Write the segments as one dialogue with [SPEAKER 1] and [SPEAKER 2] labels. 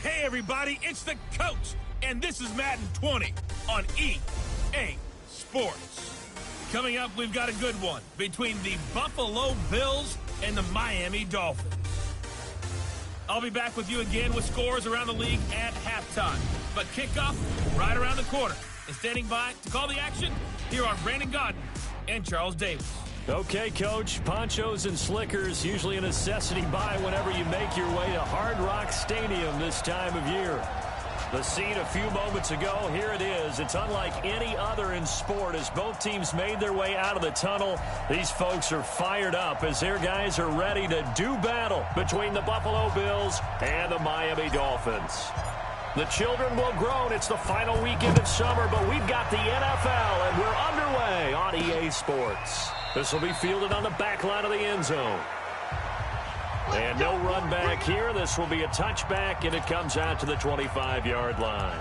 [SPEAKER 1] Hey everybody, it's the coach, and this is Madden 20 on EA Sports. Coming up, we've got a good one between the Buffalo Bills and the Miami Dolphins. I'll be back with you again with scores around the league at halftime. But kickoff right around the corner. And standing by to call the action, here are Brandon Godden and Charles Davis.
[SPEAKER 2] Okay, Coach, ponchos and slickers, usually a necessity buy whenever you make your way to Hard Rock Stadium this time of year. The scene a few moments ago, here it is. It's unlike any other in sport as both teams made their way out of the tunnel. These folks are fired up as their guys are ready to do battle between the Buffalo Bills and the Miami Dolphins. The children will groan. It's the final weekend of summer, but we've got the NFL, and we're underway on EA Sports. This will be fielded on the back line of the end zone. And no run back here. This will be a touchback, and it comes out to the 25-yard line.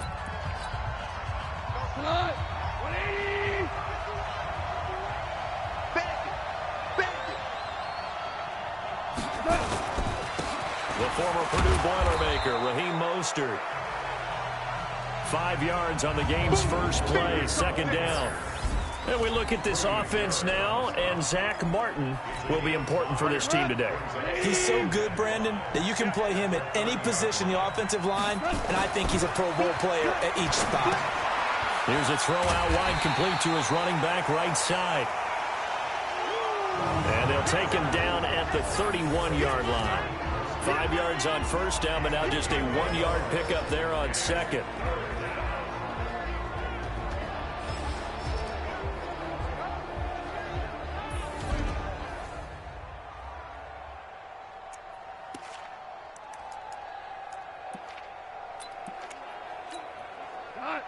[SPEAKER 2] The former Purdue Boilermaker, Raheem Mostert. 5 yards on the game's first play, second down. And we look at this offense now, and Zach Martin will be important for this team today.
[SPEAKER 3] He's so good, Brandon, that you can play him at any position in the offensive line, and I think he's a Pro Bowl player at each spot.
[SPEAKER 2] Here's a throw out wide, complete to his running back right side. And they'll take him down at the 31-yard line. 5 yards on first down, but now just a 1-yard pickup there on second.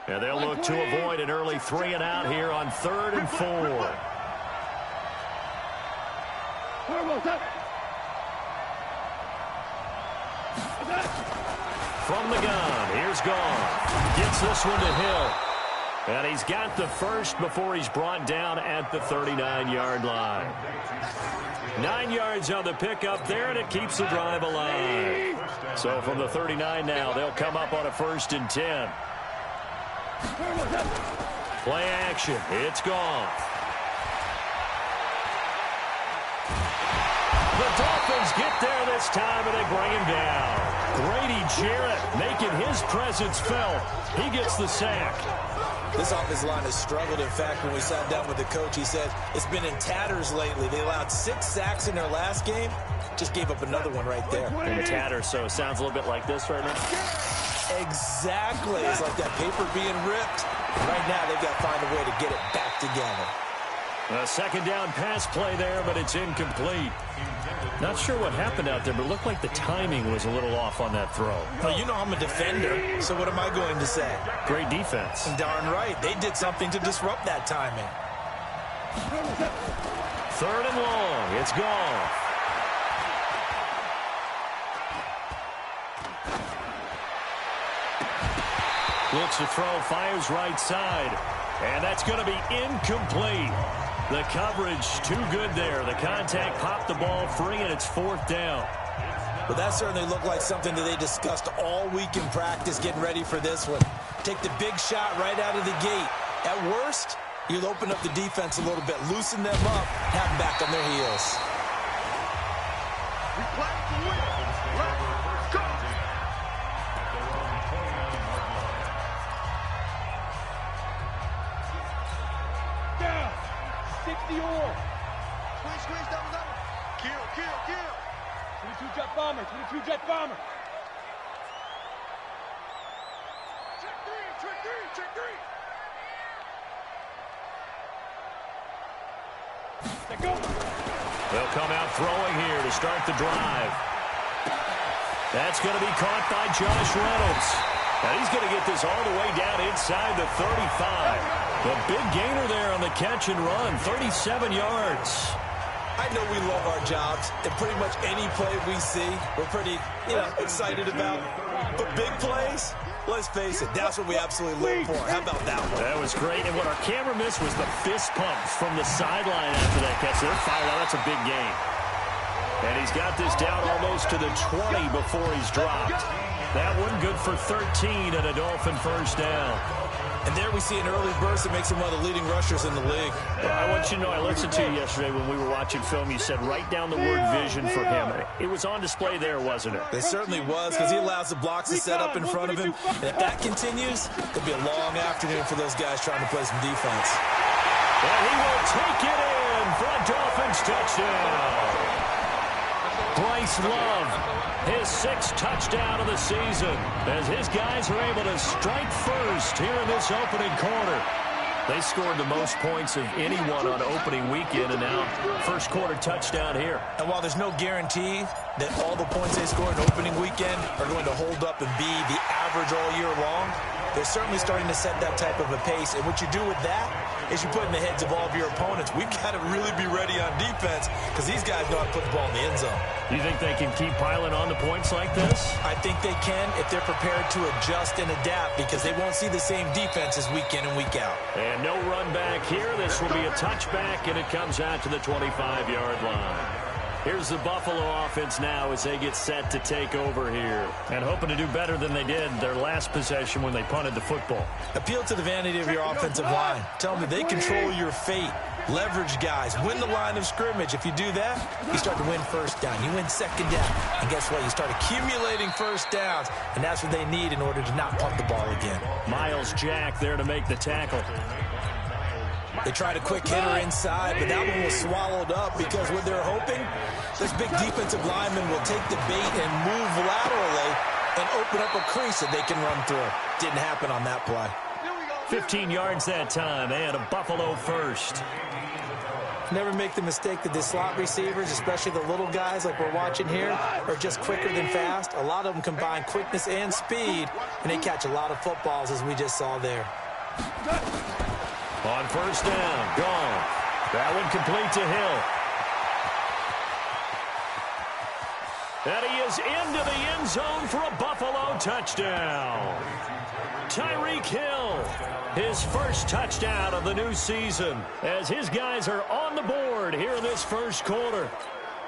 [SPEAKER 2] And they'll look to avoid an early 3 and out here on 3rd and 4. From the gun, here's Goff. Gets this one to Hill. And he's got the first before he's brought down at the 39-yard line. 9 yards on the pickup there, and it keeps the drive alive. So from the 39 now, they'll come up on a 1st and 10. Play action. It's Goff. The Dolphins get there this time, and they bring him down. Grady Jarrett making his presence felt. He gets the sack.
[SPEAKER 3] This offensive line has struggled. In fact, when we sat down with the coach, he said it's been in tatters lately. They allowed 6 sacks in their last game. Just gave up another one right there.
[SPEAKER 2] In tatters, so it sounds a little bit like this right now.
[SPEAKER 3] Exactly. It's like that paper being ripped. Right now, they've got to find a way to get it back together.
[SPEAKER 2] A second down pass play there, but it's incomplete. Not sure what happened out there, but it looked like the timing was a little off on that throw.
[SPEAKER 3] Well, you know I'm a defender, so what am I going to say?
[SPEAKER 2] Great defense.
[SPEAKER 3] Darn right. They did something to disrupt that timing.
[SPEAKER 2] 3rd and long. It's Goff. Looks to throw, fires right side. And that's going to be incomplete. The coverage too good there. The contact popped the ball free, and it's 4th down.
[SPEAKER 3] Well, that certainly looked like something that they discussed all week in practice getting ready for this one. Take the big shot right out of the gate. At worst, you'll open up the defense a little bit, loosen them up, have them back on their heels.
[SPEAKER 4] We play to win. Let's go. Down. 60 or. Squeeze, double. Kill. 22 jet bomber. Check three. Let go.
[SPEAKER 2] They'll come out throwing here to start the drive. That's going to be caught by Josh Reynolds. And he's going to get this all the way down inside the 35. The big gainer there on the catch and run, 37 yards.
[SPEAKER 3] I know we love our jobs, and pretty much any play we see, we're pretty, excited about. But big plays, let's face it, that's what we absolutely live for. How about that one?
[SPEAKER 2] That was great, and what our camera missed was the fist pumps from the sideline after that catch. They're fired out. That's a big game. And he's got this down almost to the 20 before he's dropped. That one good for 13 and a Dolphin first down.
[SPEAKER 3] And there we see an early burst that makes him one of the leading rushers in the league.
[SPEAKER 2] Well, I want you to know, I listened to you yesterday when we were watching film. You said write down the word vision for him. It was on display there, wasn't it?
[SPEAKER 3] It certainly was, because he allows the blocks to set up in front of him. And if that continues, it'll be a long afternoon for those guys trying to play some defense.
[SPEAKER 2] And he will take it in for a Dolphins touchdown. Bryce Love, his 6th touchdown of the season, as his guys are able to strike first here in this opening quarter. They scored the most points of anyone on opening weekend, and now first quarter touchdown here.
[SPEAKER 3] And while there's no guarantee that all the points they score in opening weekend are going to hold up and be the average all year long, they're certainly starting to set that type of a pace. And what you do with that is you put in the heads of all of your opponents, we've got to really be ready on defense because these guys know how to put the ball in the end zone.
[SPEAKER 2] You think they can keep piling on the points like this?
[SPEAKER 3] I think they can if they're prepared to adjust and adapt, because they won't see the same defenses week in and week out.
[SPEAKER 2] And no run back here. This will be a touchback, and it comes out to the 25-yard line. Here's the Buffalo offense now as they get set to take over here. And hoping to do better than they did their last possession when they punted the football.
[SPEAKER 3] Appeal to the vanity of your offensive line. Tell them they control your fate. Leverage guys. Win the line of scrimmage. If you do that, you start to win first down. You win second down. And guess what? You start accumulating first downs. And that's what they need in order to not punt the ball again.
[SPEAKER 2] Miles Jack there to make the tackle.
[SPEAKER 3] They tried a quick hitter inside, but that one was swallowed up because what they're hoping, this big defensive lineman will take the bait and move laterally and open up a crease that they can run through. Didn't happen on that play.
[SPEAKER 2] 15 yards that time, and a Buffalo first.
[SPEAKER 3] Never make the mistake that the slot receivers, especially the little guys like we're watching here, are just quicker than fast. A lot of them combine quickness and speed, and they catch a lot of footballs, as we just saw there.
[SPEAKER 2] On first down, gone. That one complete to Hill. And he is into the end zone for a Buffalo touchdown. Tyreek Hill, his first touchdown of the new season, as his guys are on the board here in this first quarter.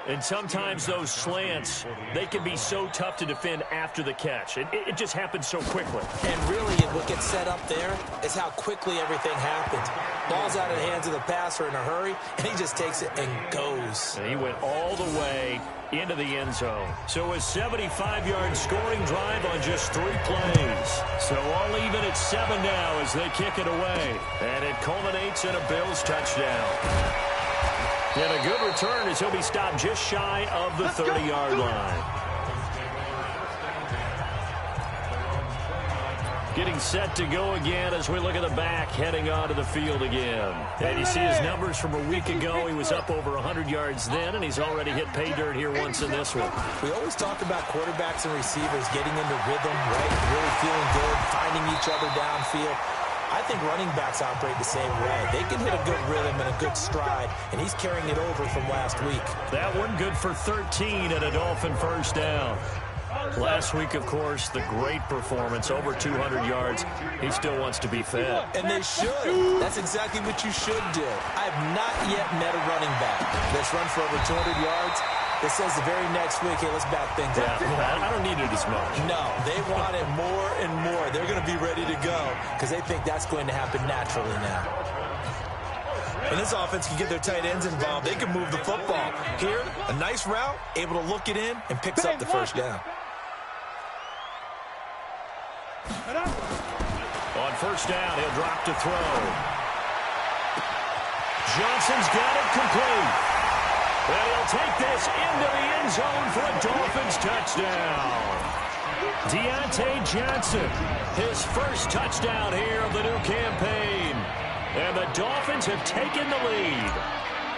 [SPEAKER 2] And sometimes those slants, they can be so tough to defend after the catch. It just happens so quickly.
[SPEAKER 3] And really, what gets set up there is how quickly everything happens. Ball's out of the hands of the passer in a hurry, and he just takes it and goes.
[SPEAKER 2] And he went all the way into the end zone. So a 75-yard scoring drive on just 3 plays. So all even at 7 now as they kick it away. And it culminates in a Bills touchdown. And a good return as he'll be stopped just shy of the 30-yard line. Getting set to go again as we look at the back heading onto the field again. And you see his numbers from a week ago. He was up over 100 yards then, and he's already hit pay dirt here once in this one.
[SPEAKER 3] We always talk about quarterbacks and receivers getting into rhythm, right? Really feeling good, finding each other downfield. I think running backs operate the same way. They can hit a good rhythm and a good stride, and he's carrying it over from last week.
[SPEAKER 2] That one good for 13 and a Dolphin first down. Last week, of course, the great performance, over 200 yards. He still wants to be fed.
[SPEAKER 3] And they should. That's exactly what you should do. I have not yet met a running back that's run for over 200 yards that says the very next week, hey, let's back things up.
[SPEAKER 2] I don't need it as much.
[SPEAKER 3] No, they want it more and more. They're going to be ready to go because they think that's going to happen naturally now. When this offense can get their tight ends involved, they can move the football. Here, a nice route, able to look it in, and picks up the first down.
[SPEAKER 2] On first down, he'll drop to throw. Johnson's got it complete. And he'll take this into the end zone for a Dolphins touchdown. Deontay Johnson, his first touchdown here of the new campaign. And the Dolphins have taken the lead.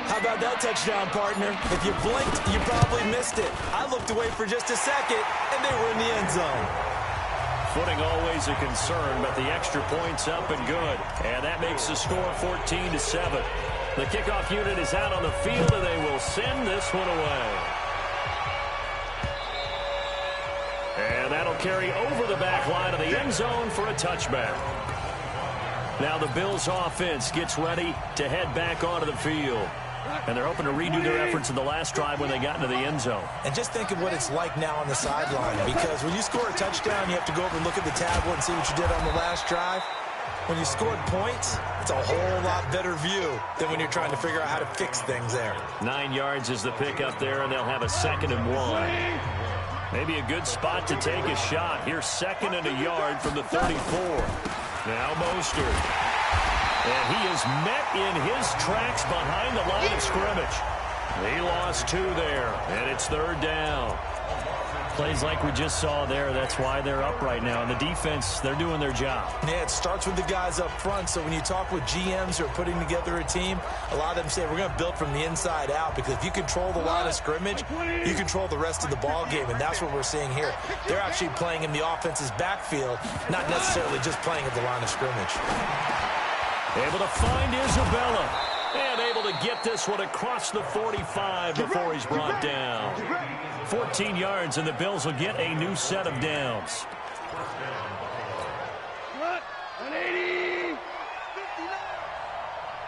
[SPEAKER 3] How about that touchdown, partner? If you blinked, you probably missed it. I looked away for just a second, and they were in the end zone.
[SPEAKER 2] Footing always a concern, but the extra point's up and good. And that makes the score 14-7. The kickoff unit is out on the field, and they will send this one away. And that'll carry over the back line of the end zone for a touchback. Now the Bills offense gets ready to head back onto the field. And they're hoping to redo their efforts in the last drive when they got into the end zone.
[SPEAKER 3] And just think of what it's like now on the sideline, because when you score a touchdown, you have to go over and look at the tablet and see what you did on the last drive. When you scored points, it's a whole lot better view than when you're trying to figure out how to fix things there.
[SPEAKER 2] 9 yards is the pickup there, and they'll have a 2nd and 1. Maybe a good spot to take a shot. Here's 2nd and a yard from the 34. Now Mostert. And he is met in his tracks behind the line of scrimmage. He lost 2 there, and it's 3rd down. Plays like we just saw there, that's why they're up right now. And the defense, they're doing their job.
[SPEAKER 3] Yeah, it starts with the guys up front. So when you talk with GMs who are putting together a team, a lot of them say we're going to build from the inside out, because if you control the line of scrimmage, you control the rest of the ball game, and that's what we're seeing here. They're actually playing in the offense's backfield, not necessarily just playing at the line of scrimmage.
[SPEAKER 2] Able to find Isabella. And able to get this one across the 45 before he's brought down. 14 yards, and the Bills will get a new set of downs.
[SPEAKER 4] 180. 59.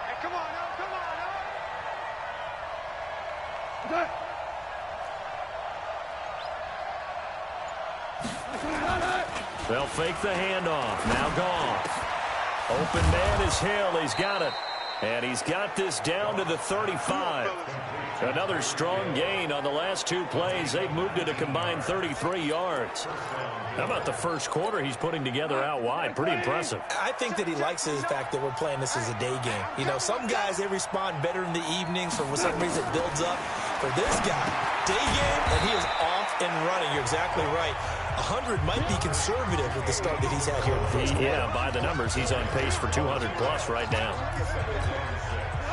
[SPEAKER 4] Hey, come on now, come on now.
[SPEAKER 2] They'll fake the handoff. Now Goff. Open man is Hill. He's got it. And he's got this down to the 35. Another strong gain on the last 2 plays. They've moved it a combined 33 yards. How about the first quarter he's putting together out wide? Pretty impressive.
[SPEAKER 3] I think that he likes the fact that we're playing this as a day game. You know, some guys, they respond better in the evenings. For some reason, it builds up. For this guy, day game, and he is off and running. You're exactly right. 100 might be conservative with the start that he's had here in the first quarter.
[SPEAKER 2] Yeah, by the numbers, he's on pace for 200-plus right now.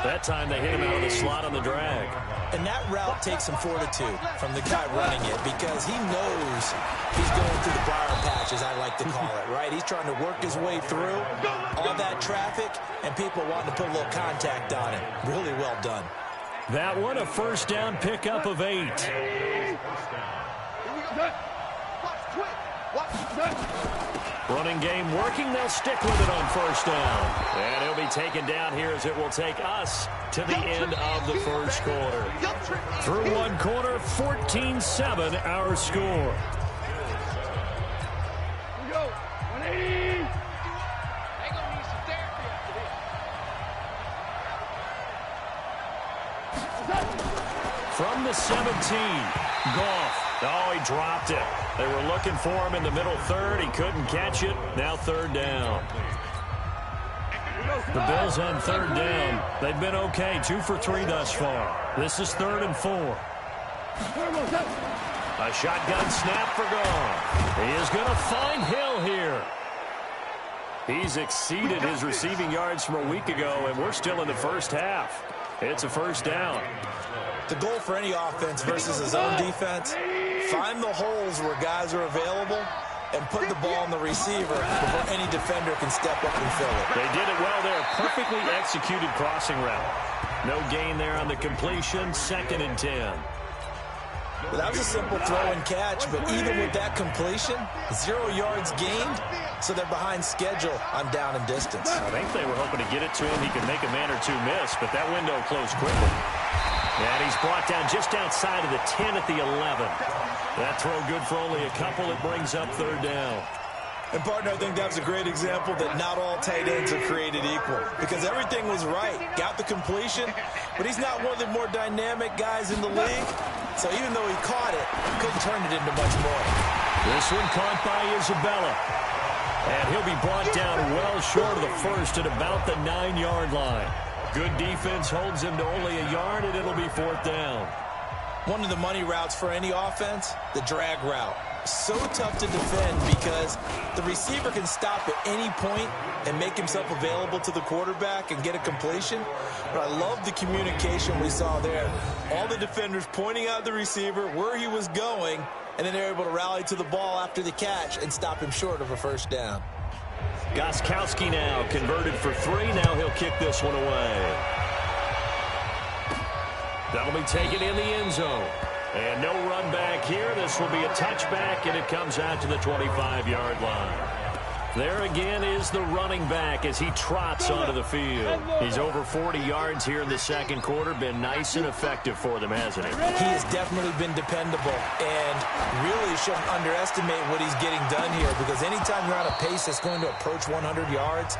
[SPEAKER 2] That time they hit him out of the slot on the drag.
[SPEAKER 3] And that route takes some fortitude from the guy running it, because he knows he's going through the briar patch, as I like to call it, right? He's trying to work his way through all that traffic, and people wanting to put a little contact on him. Really well done.
[SPEAKER 2] That one, a first down pickup of 8. Running game working. They'll stick with it on first down. And he'll be taken down here, as it will take us to the end of the first quarter. Through 1 quarter, 14-7 our score.
[SPEAKER 4] Here we go. 180. They gonna need some therapy after this.
[SPEAKER 2] From the 17, Goff. Oh, he dropped it. They were looking for him in the middle third. He couldn't catch it. Now 3rd down. The Bills on 3rd down. They've been okay. 2 for 3 thus far. This is 3rd and 4. A shotgun snap for Goff. He is going to find Hill here. He's exceeded his receiving yards from a week ago, and we're still in the first half. It's a first down.
[SPEAKER 3] The goal for any offense versus his own defense, find the holes where guys are available and put the ball on the receiver before any defender can step up and fill it.
[SPEAKER 2] They did it well there. Perfectly executed crossing route. No gain there on the completion. 2nd and 10.
[SPEAKER 3] Well, that was a simple throw and catch, but even with that completion, 0 yards gained, so they're behind schedule on down and distance.
[SPEAKER 2] I think they were hoping to get it to him. He could make a man or 2 miss, but that window closed quickly. And he's brought down just outside of the 10 at the 11. That throw good for only a couple. It brings up 3rd down.
[SPEAKER 3] And, partner, I think that was a great example that not all tight ends are created equal, because everything was right. Got the completion, but he's not one of the more dynamic guys in the league. So even though he caught it, couldn't turn it into much more.
[SPEAKER 2] This one caught by Isabella. And he'll be brought down well short of the first at about the 9-yard line. Good defense holds him to only a yard, and it'll be 4th down.
[SPEAKER 3] One of the money routes for any offense, the drag route. So tough to defend because the receiver can stop at any point and make himself available to the quarterback and get a completion. But I love the communication we saw there. All the defenders pointing out the receiver, where he was going, and then they're able to rally to the ball after the catch and stop him short of a first down.
[SPEAKER 2] Gostkowski now converted for 3. Now he'll kick this one away. That'll be taken in the end zone. And no run back here. This will be a touchback, and it comes out to the 25-yard line. There again is the running back as he trots onto the field. He's over 40 yards here in the second quarter. Been nice and effective for them, hasn't he?
[SPEAKER 3] He has definitely been dependable, and really shouldn't underestimate what he's getting done here, because anytime you're on a pace that's going to approach 100 yards,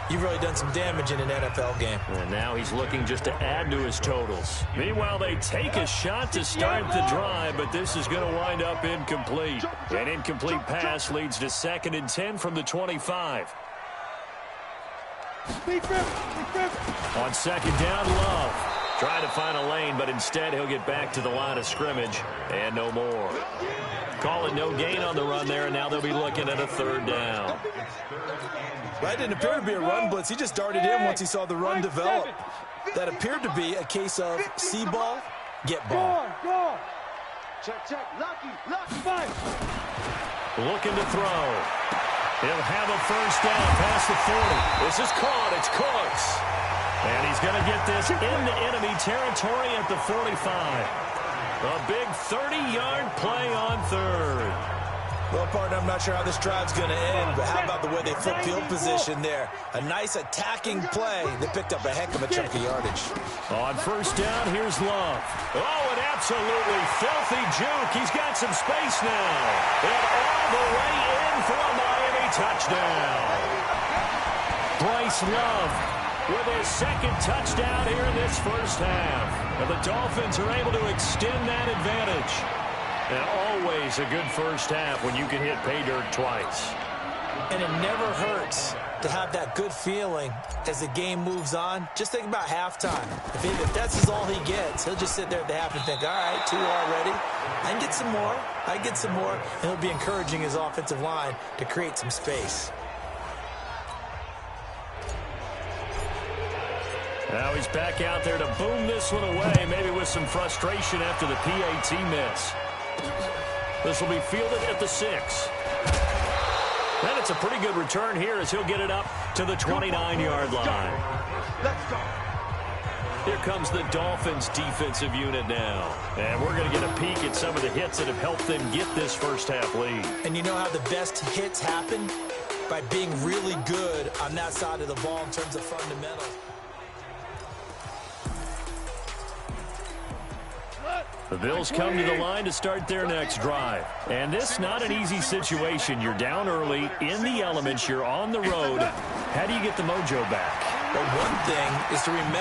[SPEAKER 3] you've really done some damage in an NFL game.
[SPEAKER 2] And now he's looking just to add to his totals. Meanwhile, they take a shot to start the drive, but this is going to wind up incomplete. An incomplete pass leads to 2nd and 10 from the 25. On 2nd down, Love. Trying to find a lane, but instead he'll get back to the line of scrimmage, and no more. Calling no gain on the run there, and now they'll be looking at a 3rd down.
[SPEAKER 3] That didn't appear to be a run blitz. He just darted in once he saw the run develop. That appeared to be a case of see ball, get ball.
[SPEAKER 4] Check, lucky, fight.
[SPEAKER 2] Looking to throw. He'll have a 1st down past the 40. This is caught. It's Cooks. And he's going to get this into enemy territory at the 45. A big 30-yard play on 3rd.
[SPEAKER 3] Well, partner, I'm not sure how this drive's going to end, but how about the way they flip field position there? A nice attacking play. They picked up a heck of a chunk of yardage.
[SPEAKER 2] On 1st down, here's Love. Oh, an absolutely filthy juke. He's got some space now. And all the way in for a Miami touchdown. Bryce Love with his 2nd touchdown here in this first half. And the Dolphins are able to extend that advantage. And always a good first half when you can hit pay dirt twice.
[SPEAKER 3] And it never hurts to have that good feeling as the game moves on. Just think about halftime. If that's all he gets, he'll just sit there at the half and think, all right, 2 already. I can get some more. I can get some more. And he'll be encouraging his offensive line to create some space.
[SPEAKER 2] Now he's back out there to boom this one away, maybe with some frustration after the PAT miss. This will be fielded at the 6. And it's a pretty good return here as he'll get it up to the 29-yard line.
[SPEAKER 4] Let's go.
[SPEAKER 2] Here comes the Dolphins defensive unit now. And we're going to get a peek at some of the hits that have helped them get this first half lead.
[SPEAKER 3] And you know how the best hits happen? By being really good on that side of the ball in terms of fundamentals.
[SPEAKER 2] The Bills come to the line to start their next drive. And this not an easy situation. You're down early, in the elements, you're on the road. How do you get the mojo back?
[SPEAKER 3] Well, one thing is to remember